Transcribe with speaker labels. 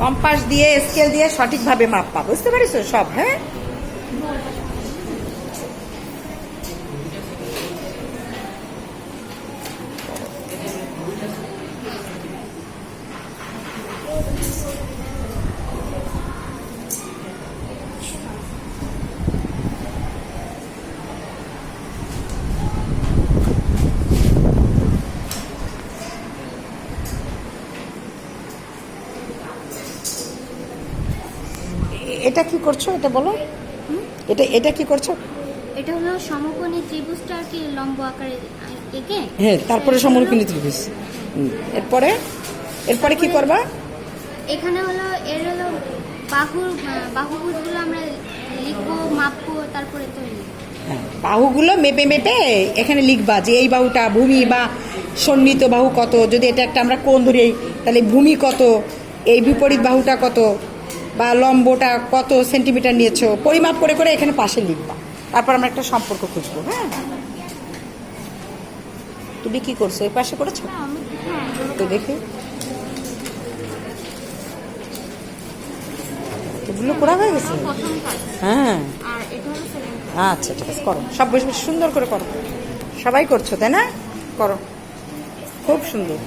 Speaker 1: Compass দিয়ে scale দিয়ে সঠিকভাবে মাপবা, বুঝতে পারিস সব? হ্যাঁ, এটা কি করছো এটা বলো। এটা এটা কি করছো?
Speaker 2: এটা হলো সমকোণী ত্রিভুজটা আর কি লম্ব আকারে এঁকে,
Speaker 1: হ্যাঁ, তারপরে সমকোণী ত্রিভুজ। এরপরে এরপরে কি করবা?
Speaker 2: এখানে হলো এর হলো বাহুগুলো আমরা লিখবো, মাপবো, তারপরে তৈরি।
Speaker 1: হ্যাঁ, বাহুগুলো মেপে মেপে এখানে লিখবা যে এই বাহুটা ভূমি বা সন্নিহিত বাহু কত, যদি এটা একটা আমরা কোণ ধরি তাহলে ভূমি কত, এই বিপরীত বাহুটা কত, বা লম্বটা কত সেন্টিমিটার নিয়েছো, পরিমাপ করে করে এখানে পাশে লিখবা। তারপর আমরা একটা সম্পর্ক খুঁজবো। হ্যাঁ, তুমি কি করছো? এই পাশে করেছো তো দেখি, এগুলো করা হয়ে গেছে। হ্যাঁ, আচ্ছা ঠিক আছে, করো সব বেশ বেশ সুন্দর করে করো। সবাই করছো তাই না? করো, খুব সুন্দর।